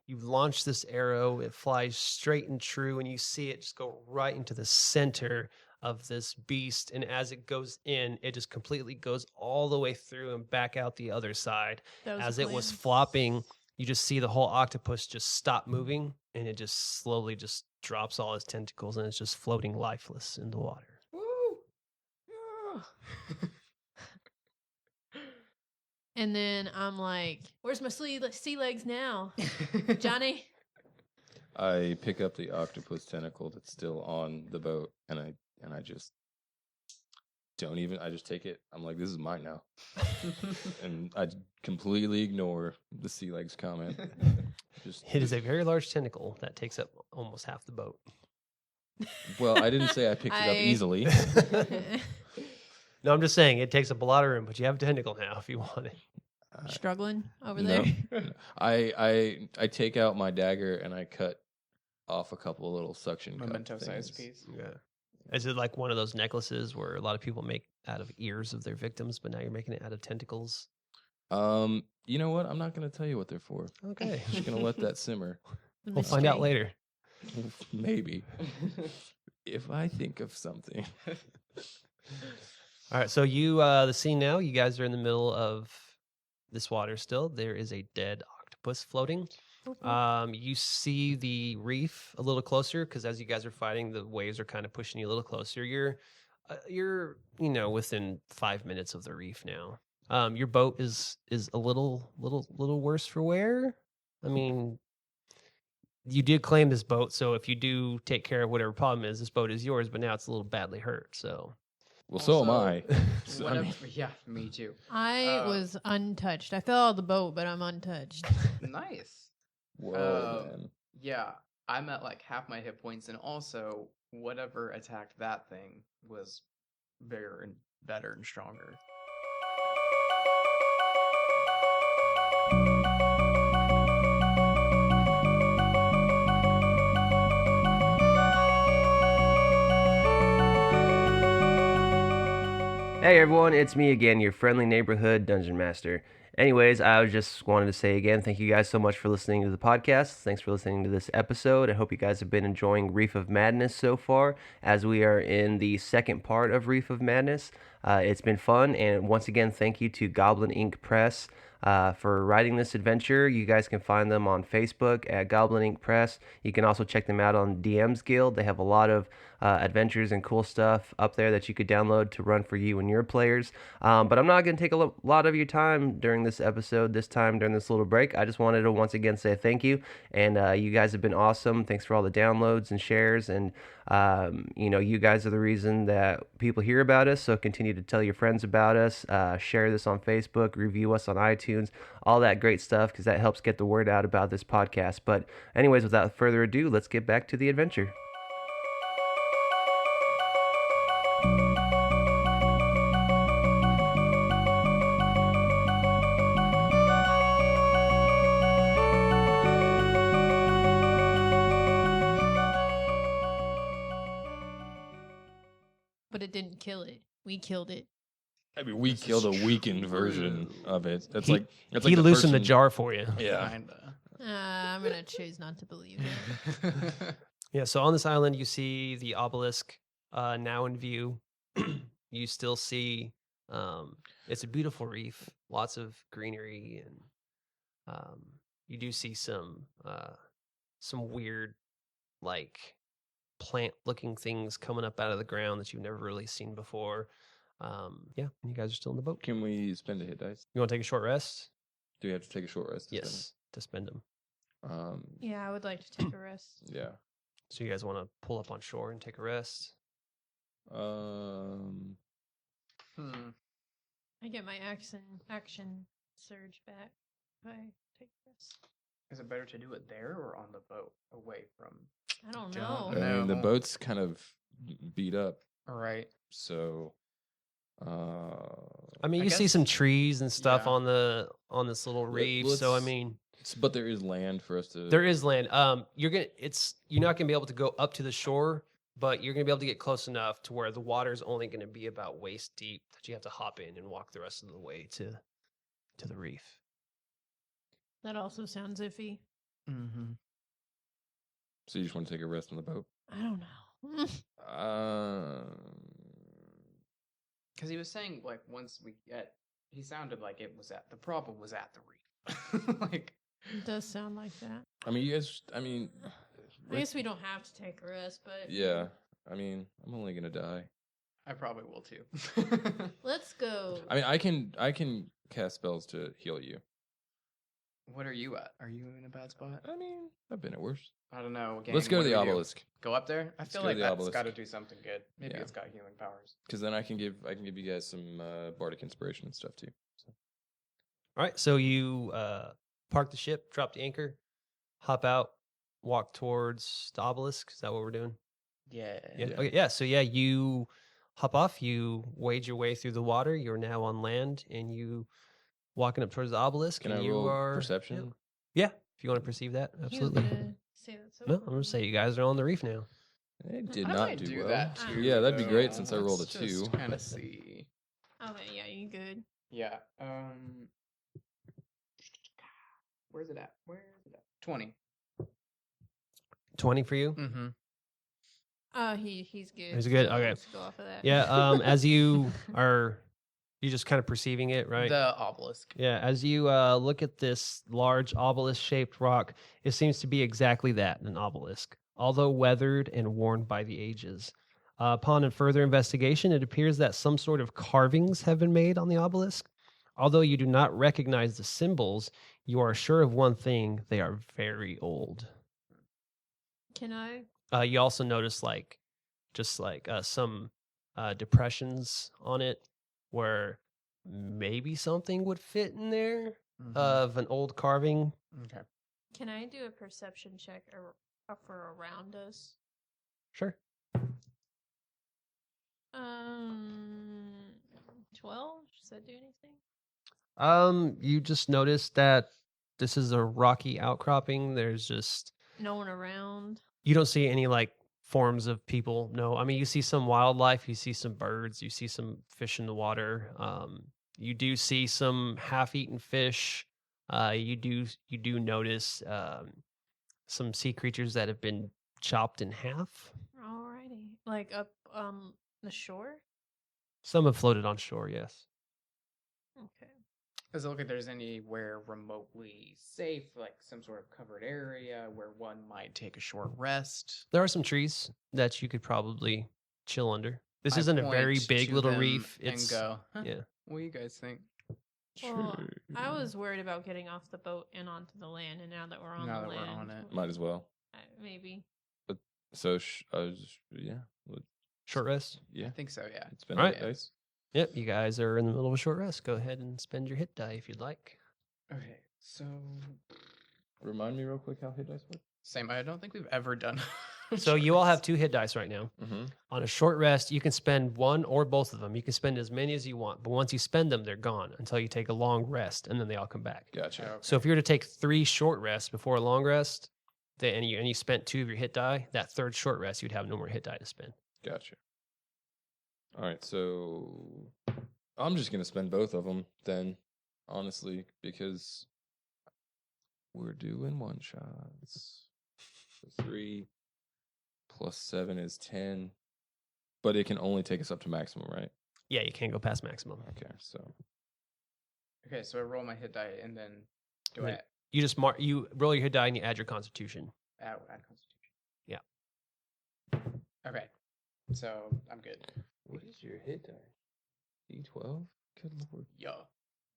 S1: launch this arrow. It flies straight and true, and you see it just go right into the center of this beast. And as it goes in, it just completely goes all the way through and back out the other side.
S3: That was
S1: As
S3: the
S1: it was
S3: plan.
S1: flopping, you just see the whole octopus just stop moving, and it just slowly just drops all his tentacles, and it's just floating lifeless in the water.
S4: Woo! Yeah.
S3: And then I'm like, "Where's my sea legs now, Johnny?"
S2: I pick up the octopus tentacle that's still on the boat, and I just don't even. I just take it. I'm like, this is mine now, and I completely ignore the sea legs comment.
S1: It is a very large tentacle that takes up almost half the boat.
S2: Well, I didn't say I picked it up easily.
S1: No, I'm just saying it takes up a lot of room, but you have a tentacle now if you want it.
S3: Struggling over
S2: No.
S3: there.
S2: I take out my dagger and I cut off a couple of little suction cup
S4: Memento-sized
S2: things.
S4: piece.
S1: Yeah. Is it like one of those necklaces where a lot of people make out of ears of their victims, but now you're making it out of tentacles?
S2: You know what? I'm not going to tell you what they're for.
S1: Okay.
S2: I'm just going to let that simmer.
S3: The
S1: We'll find out
S3: mystery.
S1: later.
S2: Maybe. If I think of something.
S1: All right. So the scene now, you guys are in the middle of this water still. There is a dead octopus floating. You see the reef a little closer because as you guys are fighting, the waves are kind of pushing you a little closer. You're within 5 minutes of the reef now. Your boat is a little worse for wear. I mean, you did claim this boat, so if you do take care of whatever problem is, this boat is yours. But now it's a little badly hurt. So,
S2: Well, so am
S4: Also,
S2: I. So, I mean,
S4: yeah, me too.
S3: I was untouched. I fell out of the boat, but I'm untouched.
S4: Nice.
S2: whoa, man.
S4: Yeah, I'm at like half my hit points, and also whatever attacked that thing was bigger and better and stronger.
S5: Hey everyone, it's me again, your friendly neighborhood dungeon master. Anyways, I just wanted to say again, thank you guys so much for listening to the podcast. Thanks for listening to this episode. I hope you guys have been enjoying Reef of Madness so far, as we are in the second part of Reef of Madness. It's been fun, and once again, thank you to Goblin Ink Press for writing this adventure. You guys can find them on Facebook at Goblin Ink Press. You can also check them out on DM's Guild. They have a lot of adventures and cool stuff up there that you could download to run for you and your players. But I'm not going to take a lot of your time during this episode, during this little break. I just wanted to once again say thank you, and you guys have been awesome. Thanks for all the downloads and shares, and you guys are the reason that people hear about us, so continue to tell your friends about us, share this on Facebook, review us on iTunes, all that great stuff, because that helps get the word out about this podcast. But anyways, without further ado, let's get back to the adventure.
S3: But it didn't kill it. We killed it.
S2: I mean, we
S4: This is
S2: killed a weakened version
S4: true.
S2: of it. That's
S1: He-
S2: like that's
S1: he
S2: like
S1: loosened the
S2: person-
S1: jar for you.
S2: Yeah.
S4: Kinda.
S3: I'm gonna choose not to believe it.
S1: Yeah, so on this island, you see the obelisk now in view. You still see it's a beautiful reef, lots of greenery, and you do see some weird, like plant-looking things coming up out of the ground that you've never really seen before. Yeah, and you guys are still in the boat.
S2: Can we spend a hit dice?
S1: You want to take a short rest?
S2: Do we have to take a short rest? to spend
S1: Yes, to spend them.
S2: it?
S3: Yeah, I would like to take a rest.
S2: Yeah.
S1: So you guys want to pull up on shore and take a rest?
S3: I get my action surge back if I take this.
S4: Is it better to do it there or on the boat, away from?
S3: I don't
S4: Don't
S3: know.
S2: I mean, the
S4: No.
S2: boat's kind of beat up,
S4: All right.
S2: so.
S1: I mean,
S4: I
S1: you see some
S4: guess-
S1: trees and stuff
S4: yeah.
S1: on this little reef. So I
S2: let's-
S1: mean,
S2: But there is land for us to.
S1: there is land. You're not gonna be able to go up to the shore, but you're gonna be able to get close enough to where the water's only gonna be about waist deep that you have to hop in and walk the rest of the way to the reef.
S3: That also sounds iffy.
S4: Mm-hmm.
S2: So you just want to take a rest on the boat?
S3: I don't know.
S4: Because he was saying like once we get, he sounded like it was at the problem was at the reef. Like
S3: It does sound like that.
S2: I mean, you guys. I mean.
S3: I guess we don't have to take a rest, but
S2: Yeah. I mean, I'm only gonna die.
S4: I probably will too.
S3: let's go.
S2: I mean, I can cast spells to heal you.
S4: What are you at? Are you in a bad spot?
S2: I mean, I've been at worse.
S4: I don't know.
S2: Let's go
S4: what
S2: to the
S4: do we do?
S2: obelisk,
S4: Go up there. I
S2: Let's
S4: feel
S2: go to
S4: like
S2: the
S4: that's
S2: obelisk.
S4: got to do something good. Maybe
S2: Yeah.
S4: it's got healing powers.
S2: because then I can give you guys some bardic inspiration and stuff too. So.
S1: All right, so you park the ship, drop the anchor, hop out, walk towards the obelisk. Is that what we're doing?
S4: Yeah.
S1: Yeah.
S2: Yeah.
S1: Okay. Yeah. So yeah, you hop off. You wade your way through the water. You're now on land, and you walking up towards the obelisk.
S2: Can
S1: and
S2: I
S1: you
S2: roll
S1: are
S2: perception?
S1: Yeah. If you want to perceive that,
S3: He was
S1: absolutely.
S3: gonna say that so
S1: No, I'm gonna say you guys are on the reef now.
S2: It did
S4: I
S2: not
S4: might
S2: do,
S4: do
S2: well.
S4: that too.
S2: Yeah, that'd be
S4: though.
S2: great since I rolled a
S4: Let's
S2: 2.
S4: just kind of see.
S3: Okay, yeah, you good.
S4: Yeah. Where's it at? 20.
S1: 20 for you.
S4: Mm-hmm.
S3: He's good.
S1: He's good?
S3: so
S1: Okay.
S3: let's go off of that.
S1: Yeah. As you just kind of perceiving it, right?
S4: The obelisk.
S1: Yeah, as you look at this large obelisk-shaped rock, it seems to be exactly that, an obelisk, although weathered and worn by the ages. Upon a further investigation, it appears that some sort of carvings have been made on the obelisk. Although you do not recognize the symbols, you are sure of one thing: they are very old.
S3: Can I?
S1: You also notice some depressions on it where maybe something would fit in there of an old carving.
S4: Okay.
S3: Can I do a perception check for around us?
S1: Sure.
S3: 12. Does that do anything?
S1: You just noticed that this is a rocky outcropping. There's just
S3: No one around.
S1: you don't see any like forms of people. No, I mean you see some wildlife, you see some birds, you see some fish in the water. You do see some half-eaten fish. You do notice some sea creatures that have been chopped in half.
S3: Alrighty. Like up the shore?
S1: Some have floated on shore. Yes.
S3: Okay.
S4: Does it look like there's anywhere remotely safe, like some sort of covered area where one might take a short rest?
S1: There are some trees that you could probably chill under. This
S4: I
S1: isn't a very
S4: point
S1: big
S4: to
S1: little
S4: them
S1: reef.
S4: and
S1: It's
S4: go, huh,
S1: yeah.
S4: what do you guys think?
S3: Well, I was worried about getting off the boat and onto the land, and now that we're on
S4: Now
S3: the
S4: that we're
S3: land,
S4: on it.
S2: Might as well.
S3: Maybe.
S2: So yeah,
S1: Short rest.
S2: yeah.
S4: I think so, yeah.
S2: It's been
S1: Alright.
S2: nice.
S1: Yep, you guys are in the middle of a short rest. Go ahead and spend your hit die if you'd like.
S4: Okay, so
S2: Remind me real quick how hit dice work.
S4: same. I don't think we've ever done.
S1: So you all have 2 hit dice right now.
S2: Mm-hmm.
S1: On a short rest, you can spend one or both of them. You can spend as many as you want, but once you spend them, they're gone until you take a long rest, and then they all come back.
S2: Gotcha.
S1: So if you were to take 3 short rests before a long rest, and you spent 2 of your hit die, that third short rest, you'd have no more hit die to spend.
S2: Gotcha. All right, so I'm just gonna spend both of them then, honestly, because we're doing one shots. So 3 plus 7 is 10, but it can only take us up to maximum, right?
S1: Yeah, you can't go past maximum.
S2: Okay, so
S4: Okay, so I roll my hit die and then do
S1: And
S4: I
S1: then you just mark. You roll your hit die and you add your Constitution.
S4: add Constitution?
S1: Yeah.
S4: Okay, so I'm good.
S2: what is your hit die? D12? Good lord.
S4: Yeah.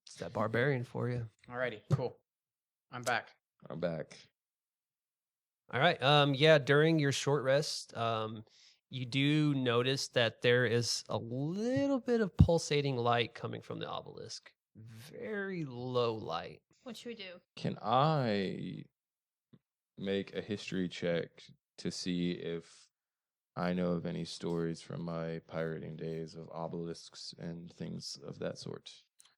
S1: It's that barbarian for you.
S4: Alrighty, cool. I'm back.
S2: I'm back.
S1: All right. Yeah, during your short rest, you do notice that there is a little bit of pulsating light coming from the obelisk. Very low light.
S3: What should we do?
S2: Can I make a history check to see if I know of any stories from my pirating days of obelisks and things of that sort?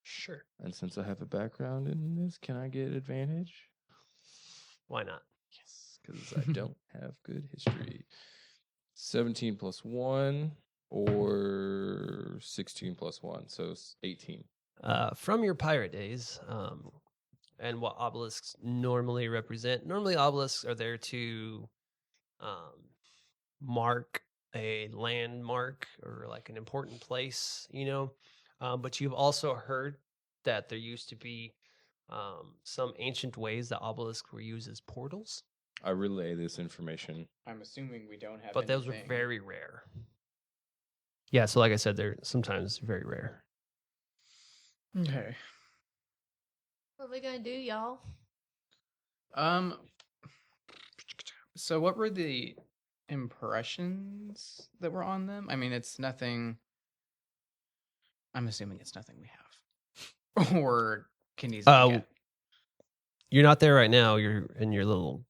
S1: Sure.
S2: And since I have a background in this, can I get advantage?
S1: Why not?
S2: Yes, because I don't have good history. 17 plus 1 or 16 plus 1, so 18.
S1: From your pirate days, and what obelisks normally represent. Normally, obelisks are there to mark a landmark or like an important place, but you've also heard that there used to be some ancient ways that obelisks were used as portals,
S2: I relay this information.
S4: I'm assuming we don't have
S1: but those were
S4: anything.
S1: very rare. Yeah, so like I said, they're sometimes very rare.
S4: Okay.
S3: What are we gonna do, y'all?
S4: So what were the impressions that were on them? I mean, it's nothing. I'm assuming it's nothing we have, or can easily get.
S1: You're not there right now. You're in your little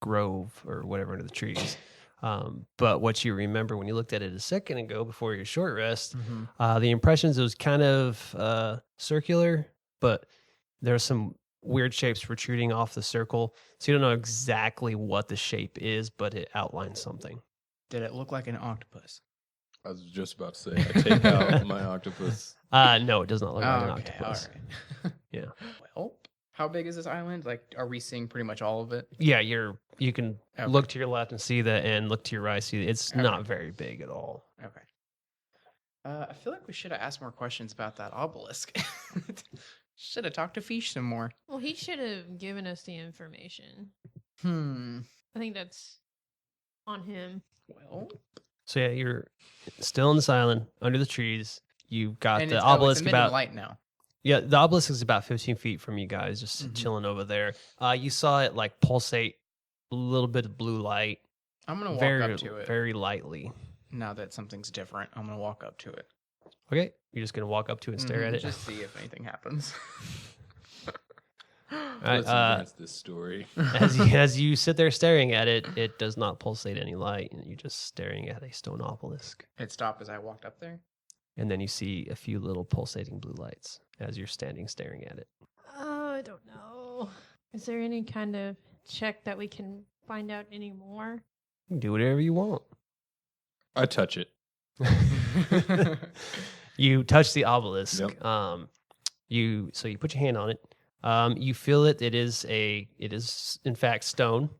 S1: grove or whatever under the trees. But what you remember when you looked at it a second ago before your short rest, the impressions, it was kind of circular, but there's some weird shapes protruding off the circle. So you don't know exactly what the shape is, but it outlines something.
S4: Did it look like an octopus?
S2: I was just about to say, I take out my octopus.
S1: No, it does not look like an
S4: Okay,
S1: octopus.
S4: all right.
S1: Yeah.
S4: Well, how big is this island? Like, are we seeing pretty much all of it?
S1: Yeah, you can
S4: Okay.
S1: look to your left and see that, and look to your right, see it's
S4: Okay.
S1: not very big at all.
S4: Okay. I feel like we should have asked more questions about that obelisk. Should have talked to Fish some more.
S3: Well, he should have given us the information. I think that's on him.
S4: Well,
S1: So yeah, you're still on this island under the trees. You've got
S4: and
S1: the
S4: it's
S1: obelisk
S4: emitting
S1: about
S4: light now.
S1: Yeah, the obelisk is about 15 feet from you guys, just
S4: Mhm.
S1: chilling over there. You saw it like pulsate a little bit of blue light,
S4: I'm gonna walk
S1: very
S4: up to it.
S1: very lightly.
S4: Now that something's different, I'm gonna walk up to it.
S1: Okay, you're just gonna walk up to it and stare at it.
S4: Just see if anything happens.
S1: All right,
S2: Let's advance this story.
S1: as you sit there staring at it, it does not pulsate any light, and you're just staring at a stone obelisk.
S4: It stopped as I walked up there.
S1: And then you see a few little pulsating blue lights as you're standing staring at it.
S3: Oh, I don't know. Is there any kind of check that we can find out any more?
S1: You can do whatever you want.
S2: I touch it.
S1: You touch the obelisk.
S2: Yep.
S1: You put your hand on it. You feel it. It is in fact stone.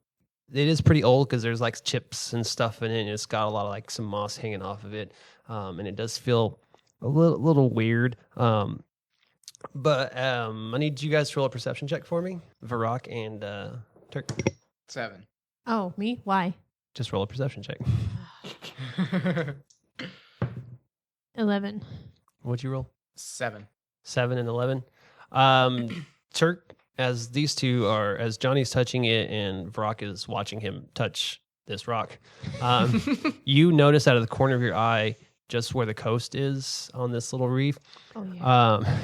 S1: It is pretty old because there's like chips and stuff in it, and it's got a lot of like some moss hanging off of it. And it does feel a little weird. But I need you guys to roll a perception check for me, Varak and Turk.
S4: 7.
S3: Oh, me? Why?
S1: Just roll a perception check.
S3: 11.
S1: What'd you roll?
S4: 7.
S1: 7 and 11. Turk, as these two are, as Johnny's touching it and Varak is watching him touch this rock, you notice out of the corner of your eye, just where the coast is on this little reef,
S3: Oh, yeah.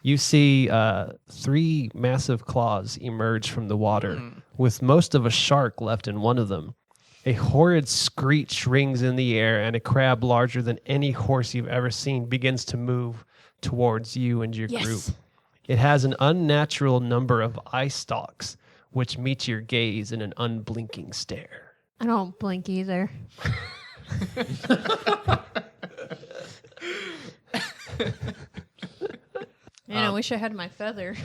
S1: you see 3 massive claws emerge from the water, with most of a shark left in one of them. A horrid screech rings in the air, and a crab larger than any horse you've ever seen begins to move towards you and your group.
S3: Yes.
S1: It has an unnatural number of eye stalks, which meet your gaze in an unblinking stare.
S3: I don't blink either. Man, I wish I had my feather.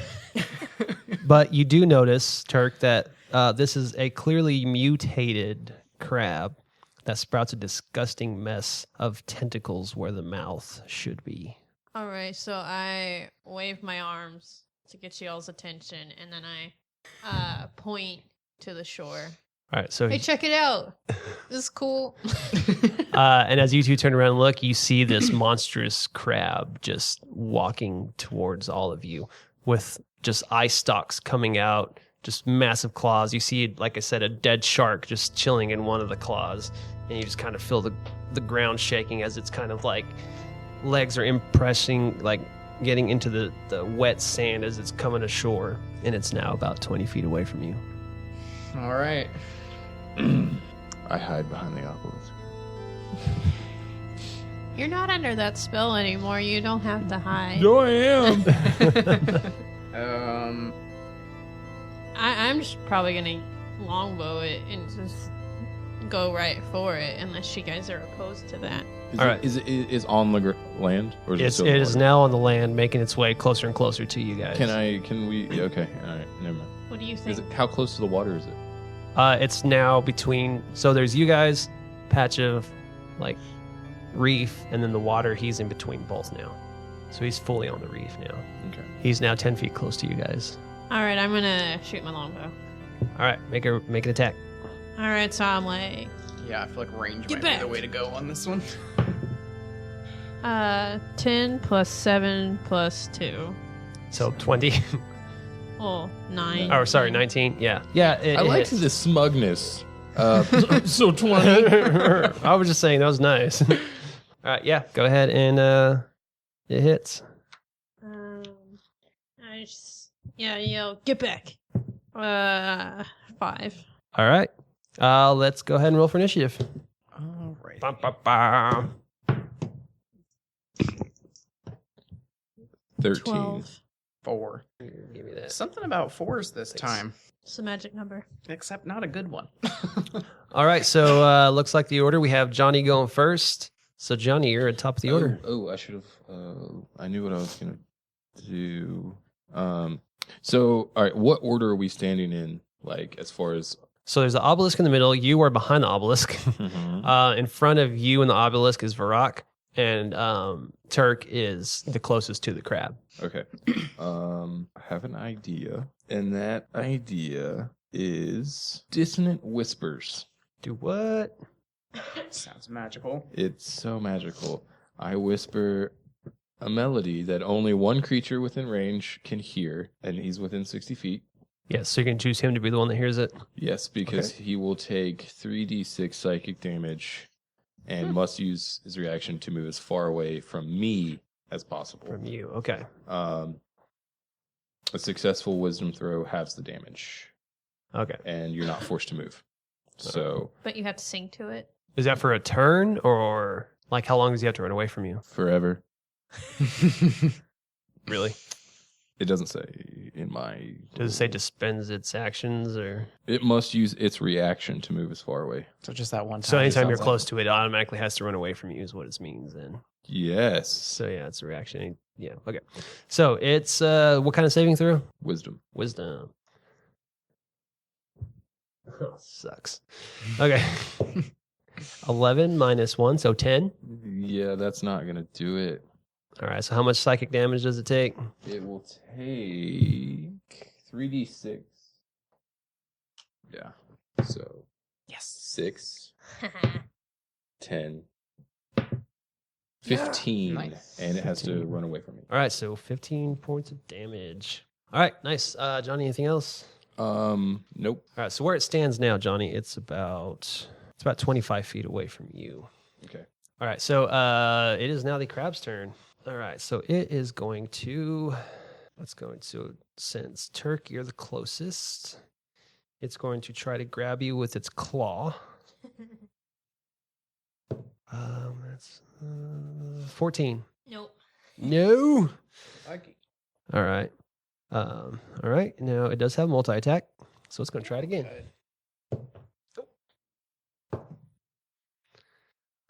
S1: But you do notice, Turk, that this is a clearly mutated crab that sprouts a disgusting mess of tentacles where the mouth should be.
S3: All right, so I wave my arms to get y'all's attention, and then I point to the shore.
S1: All right, so
S3: Hey, check it out. This is cool.
S1: and as you two turn around and look, you see this monstrous crab just walking towards all of you with just eye stalks coming out, just massive claws. You see, like I said, a dead shark just chilling in one of the claws, and you just kind of feel the ground shaking as it's kind of like legs are impressing, like getting into the wet sand as it's coming ashore, and it's now about 20 feet away from you.
S4: All right.
S2: I hide behind the obelisk.
S3: You're not under that spell anymore. You don't have to hide.
S2: No, I am.
S3: I'm just probably gonna longbow it and just go right for it, unless you guys are opposed to that.
S1: All right.
S2: Is on the land, or is it still in
S1: It
S2: the
S1: is
S2: water?
S1: now on the land, making its way closer and closer to you guys.
S2: Can we? Okay, all right, never mind.
S3: What do you think?
S2: How close to the water is it?
S1: It's now between. So there's you guys, patch of like reef, and then the water. He's in between both now, so he's fully on the reef now.
S2: Okay.
S1: He's now 10 feet close to you guys.
S3: All right, I'm gonna shoot my longbow.
S1: All right, make an attack.
S3: All right, so I'm like,
S4: Yeah, I feel like range
S3: Get
S4: might be
S3: back.
S4: the way to go on this one.
S3: 10 plus 7 plus 2.
S1: So 20.
S3: Oh, 9.
S1: Oh, sorry, 19. Yeah, yeah. It,
S2: I
S1: it
S2: like
S1: hits.
S2: the smugness. So 20.
S1: I was just saying that was nice. All right, yeah. Go ahead and it hits.
S3: I just, yell, get back. 5.
S1: All right. Let's go ahead and roll for initiative.
S4: All right.
S1: Bum, bum, bum.
S2: 13.
S3: 12.
S4: 4.
S1: Give me that.
S4: Something about 4s this
S1: Thanks.
S4: time,
S3: It's a magic number.
S4: except not a good one.
S1: All right, so looks like the order we have Johnny going first. So Johnny, you're at top of the order.
S2: Oh, I should have. I knew what I was gonna do. So, all right, what order are we standing in? Like, as far as
S1: So there's the obelisk in the middle. You are behind the obelisk. In front of you in the obelisk is Varak, and Turk is the closest to the crab.
S2: okay, I have an idea, and that idea is dissonant whispers.
S1: Do what?
S4: Sounds magical.
S2: It's so magical. I whisper a melody that only one creature within range can hear, and he's within 60 feet.
S1: Yes, so you can choose him to be the one that hears it.
S2: Yes, because he will take 3d6 psychic damage and must use his reaction to move as far away from me as possible.
S1: From you. Okay.
S2: A successful wisdom throw halves the damage,
S1: Okay.
S2: and you're not forced to move. So,
S3: But you have to sing to it.
S1: Is that for a turn, or like how long does he have to run away from you?
S2: forever.
S1: Really?
S2: It doesn't say in my...
S1: Does it say dispense its actions, or
S2: It must use its reaction to move as far away.
S4: So just that one time.
S1: so anytime you're
S4: sounds
S1: close to it, it automatically has to run away from you is what it means then.
S2: Yes.
S1: So yeah, it's a reaction. Yeah. Okay. So it's what kind of saving throw?
S2: Wisdom.
S1: Wisdom. Oh, sucks. Okay. 11 minus 1, so 10.
S2: Yeah, that's not going to do it.
S1: All right. So how much psychic damage does it take?
S2: It will take 3d6. Yeah. So
S4: Yes.
S2: 6, 10, 15,
S4: Nice.
S2: and it has to run away from me.
S1: All right. So 15 points of damage. All right. Nice. Johnny, anything else?
S2: Nope.
S1: All right. So where it stands now, Johnny, it's about 25 feet away from you.
S2: Okay.
S1: All right. So it is now the crab's turn. All right. So it is going to. Let's go into, since Turk, you're the closest. It's going to try to grab you with its claw. That's 14.
S3: Nope.
S1: No.
S4: Like,
S1: All right. All right. Now it does have multi attack, so it's going to try it again.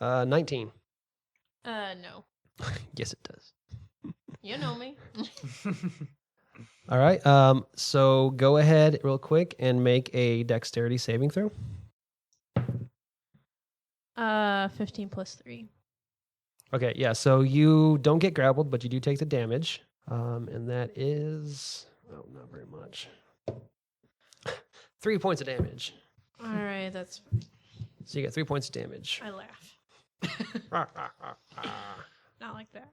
S1: 19.
S3: No.
S1: Yes, it does.
S3: You know me.
S1: All right. So go ahead real quick and make a dexterity saving throw.
S3: 15 plus 3.
S1: Okay. Yeah. So you don't get grappled, but you do take the damage. And that is not very much. 3 points of damage.
S3: All right, that's.
S1: So you get 3 points of damage.
S3: I laugh. Not like that.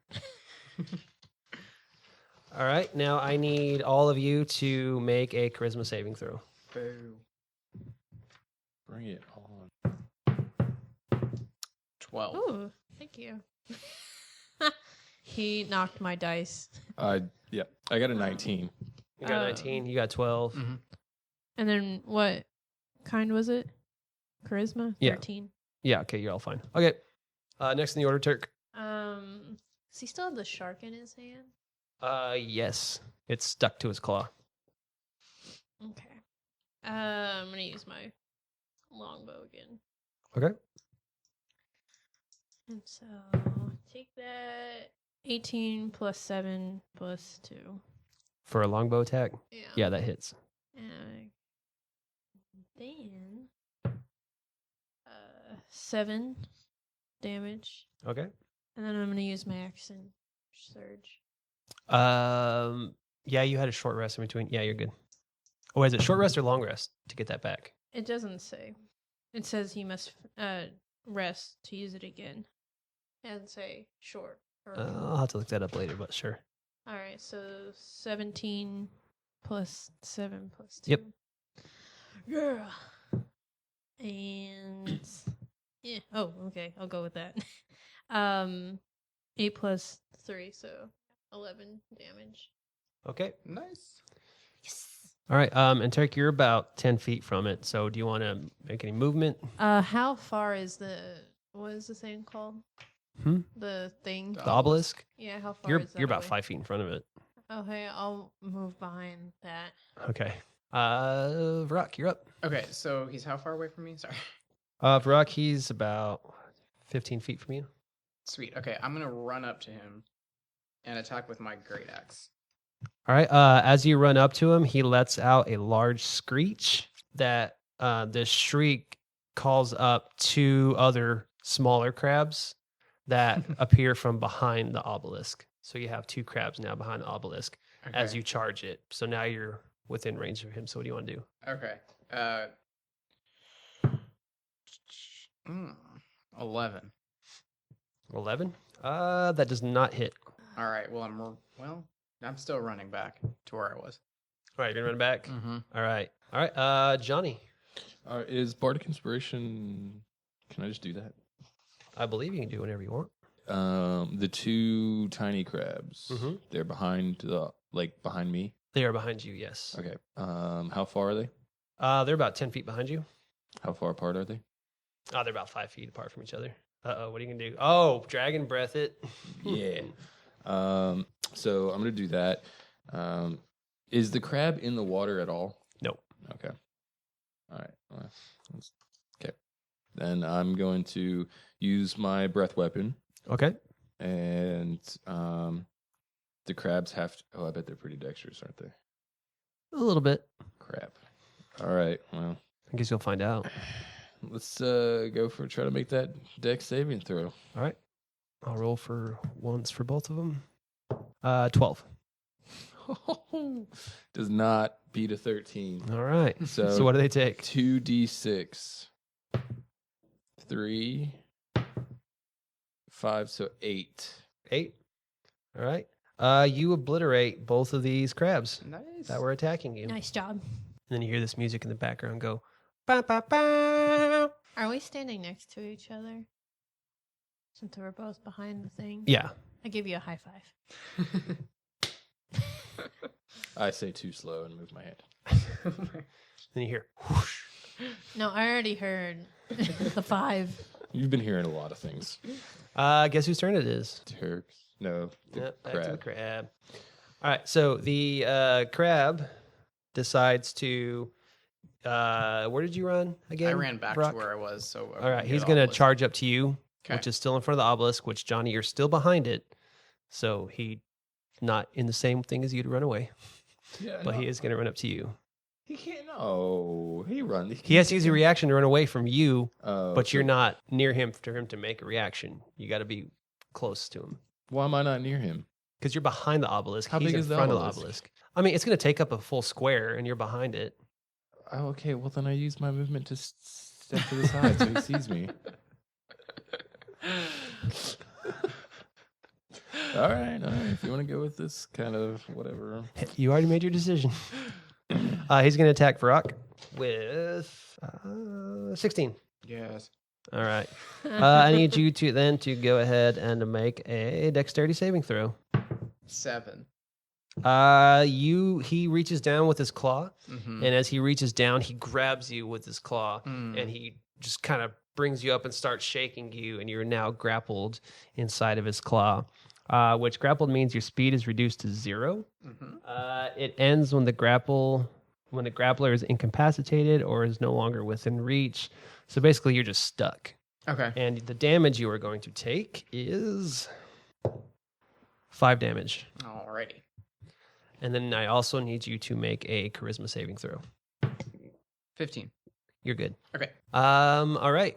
S1: All right. Now I need all of you to make a charisma saving throw.
S4: Boo.
S2: Bring it on.
S4: 12.
S3: Ooh, thank you. He knocked my dice.
S2: I got a 19.
S1: You got
S3: Oh.
S1: 19. You got 12.
S4: Mm-hmm.
S3: And then what kind was it? Charisma?
S1: Yeah.
S3: 13.
S1: Yeah. Okay. You're all fine. Okay. Next in the order, Turk.
S3: Does he still have the shark in his hand?
S1: Yes. It's stuck to his claw.
S3: Okay. I'm gonna use my longbow again.
S1: Okay.
S3: And so take that 18 plus 7 plus 2.
S1: For a longbow attack.
S3: Yeah.
S1: Yeah, that hits.
S3: And then 7 damage.
S1: Okay.
S3: And then I'm gonna use my action surge.
S1: Yeah, you had a short rest in between. Yeah, you're good. Oh, is it short rest or long rest to get that back?
S3: It doesn't say. It says he must rest to use it again. And say short. Or
S1: I'll have to look that up later, but sure.
S3: All right, so 17 plus 7 plus 2.
S1: Yep.
S3: Yeah. And yeah. Oh, okay. I'll go with that. 8 plus 3, so 11 damage.
S1: Okay.
S4: Nice.
S3: Yes.
S1: All right. And Turk, you're about 10 feet from it. So do you want to make any movement?
S3: How far is what is the thing called?
S1: Hmm?
S3: The thing.
S1: The obelisk?
S3: Yeah, how far
S1: You're
S3: is that
S1: you're about
S3: away?
S1: 5 feet in front of it.
S3: Okay, I'll move behind that.
S1: Okay. Varak, you're up.
S4: Okay, so he's how far away from me? Sorry.
S1: Varak, he's about 15 feet from you.
S4: Sweet. Okay, I'm gonna run up to him and attack with my great axe.
S1: All right. As you run up to him, he lets out a large screech that the shriek calls up 2 other smaller crabs that appear from behind the obelisk. So you have 2 crabs now behind the obelisk as
S4: Okay.
S1: you charge it. So now you're within range of him. So what do you want to do?
S4: Okay. 11.
S1: 11? That does not hit.
S4: All right. Well, I'm still running back to where I was.
S1: All right, you're gonna run back.
S4: Mm-hmm.
S1: All right. Johnny,
S2: Is Bardic Inspiration? Can I just do that?
S1: I believe you can do whatever you want.
S2: The 2 tiny crabs.
S1: Mhm.
S2: They're behind behind me.
S1: They are behind you. Yes.
S2: Okay. How far are they?
S1: They're about 10 feet behind you.
S2: How far apart are they?
S1: Oh, they're about 5 feet apart from each other. What are you gonna do? Oh, dragon breath it.
S2: Yeah. So I'm gonna do that. Is the crab in the water at all?
S1: Nope.
S2: Okay. All right. Okay. Then I'm going to use my breath weapon,
S1: Okay.
S2: and the crabs have to. Oh, I bet they're pretty dexterous, aren't they?
S1: A little bit.
S2: Crap. All right. Well,
S1: I guess you'll find out.
S2: let's try to make that dex saving throw.
S1: All right. I'll roll for once for both of them. 12.
S2: Does not beat a 13.
S1: All right.
S2: So,
S1: So what do they take?
S2: 2d6. 3, 5, so 8.
S1: 8. All right. You obliterate both of these crabs
S4: Nice.
S1: that were attacking you.
S3: Nice job.
S1: And then you hear this music in the background go, ba ba ba.
S3: Are we standing next to each other? Since we're both behind the thing?
S1: Yeah.
S3: I give you a high five.
S2: I say too slow and move my hand.
S1: Then you hear, whoosh.
S3: No, I already heard the 5.
S2: You've been hearing a lot of things.
S1: Guess whose turn it is?
S2: Turks. No, the
S1: Yep, back to the
S2: crab.
S1: crab. All right, so the crab decides to. Where did you run again?
S4: I ran back
S1: Brock?
S4: to where I was. So
S1: All right, he's going to charge up to you,
S4: Okay.
S1: which is still in front of the obelisk, which, Johnny, you're still behind it. So he not in the same thing as you to run away,
S2: Yeah,
S1: but he is going to run up to you.
S2: He can't. No, he run.
S1: He has to use a reaction to run away from you,
S2: Oh,
S1: but you're
S2: so-
S1: not near him for him to make a reaction. You got to be close to him
S2: Why am I not near him?
S1: because you're behind the obelisk.
S2: How
S1: He's
S2: big
S1: in
S2: is the
S1: front
S2: obelisk?
S1: of the obelisk. I mean, it's going to take up a full square, and you're behind it.
S2: Oh, okay, well then I use my movement to step to the side so he sees me. All right. If you want to go with this kind of whatever.
S1: You already made your decision. He's going to attack Varak with 16.
S4: Yes.
S1: All right. I need you to go ahead and to make a dexterity saving throw.
S4: 7.
S1: He reaches down with his claw,
S4: Mm-hmm.
S1: and as he reaches down, he grabs you with his claw,
S4: Mm.
S1: and he just kind of brings you up and starts shaking you, and you're now grappled inside of his claw. Which grappled means your speed is reduced to 0.
S4: Mm-hmm.
S1: It ends when the grappler is incapacitated or is no longer within reach. So basically, you're just stuck.
S4: Okay.
S1: And the damage you are going to take is 5 damage.
S4: Alrighty.
S1: And then I also need you to make a charisma saving throw.
S4: 15.
S1: You're good.
S4: Okay.
S1: All right.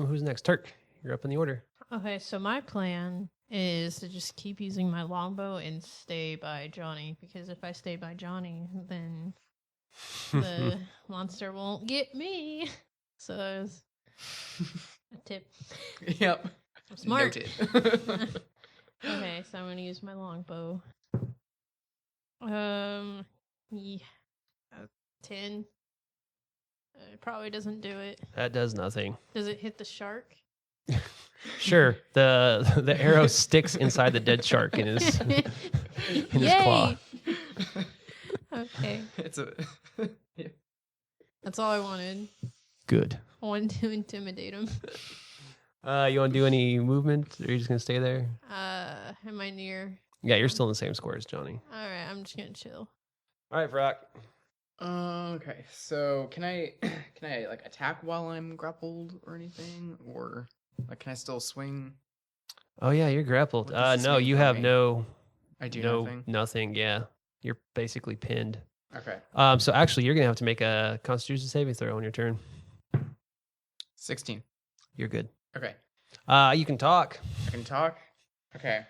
S1: Who's next? Turk, you're up in the order.
S3: Okay, so my plan is to just keep using my longbow and stay by Johnny, because if I stay by Johnny, then the monster won't get me. So that was a tip.
S4: Yep.
S3: I'm smart.
S4: Noted.
S3: Okay, so I'm gonna use my longbow. Yeah, 10. It probably doesn't do it.
S1: That does nothing.
S3: Does it hit the shark?
S1: Sure. The arrow sticks inside the dead shark in his his claw.
S3: Okay,
S4: It's a.
S3: that's all I wanted.
S1: Good.
S3: I wanted to intimidate him.
S1: You want to do any movement, or are you just gonna stay there?
S3: Am I near?
S1: Yeah, you're still in the same square as Johnny.
S3: All right, I'm just gonna chill.
S1: All right, Brock.
S4: Okay, so can I like attack while I'm grappled or anything, or like can I still swing?
S1: Oh yeah, you're grappled.
S4: What does this
S1: No,
S4: mean
S1: you
S4: for
S1: have
S4: me?
S1: no
S4: I do
S1: nothing.
S4: nothing.
S1: Yeah, you're basically pinned.
S4: Okay,
S1: So actually, you're gonna have to make a Constitution saving throw on your turn.
S4: 16.
S1: You're good.
S4: Okay,
S1: You can talk.
S4: I can talk. Okay.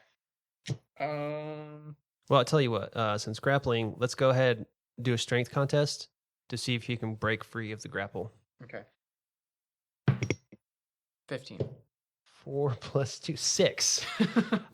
S1: Well, I'll tell you what. Since grappling, let's go ahead and do a strength contest to see if you can break free of the grapple.
S4: Okay. 15.
S1: 4 plus 2, 6.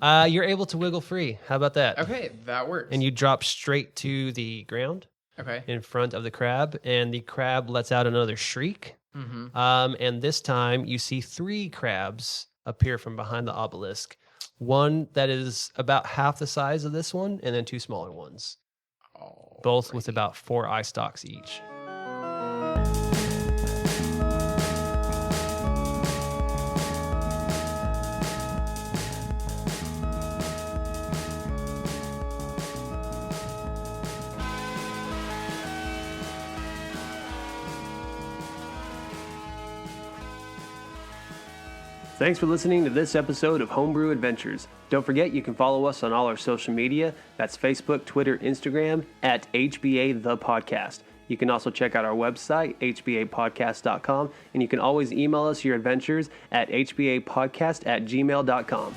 S1: You're able to wiggle free. How about that?
S4: Okay, that works.
S1: And you drop straight to the ground
S4: Okay.
S1: in front of the crab, and the crab lets out another shriek.
S4: Mm-hmm.
S1: And this time you see 3 crabs appear from behind the obelisk. One that is about half the size of this one, and then 2 smaller ones, both with about 4 eye stalks each. Thanks for listening to this episode of Homebrew Adventures. Don't forget you can follow us on all our social media. That's Facebook, Twitter, Instagram at HBA The Podcast. You can also check out our website, hbapodcast.com, and you can always email us your adventures at hbapodcast@gmail.com.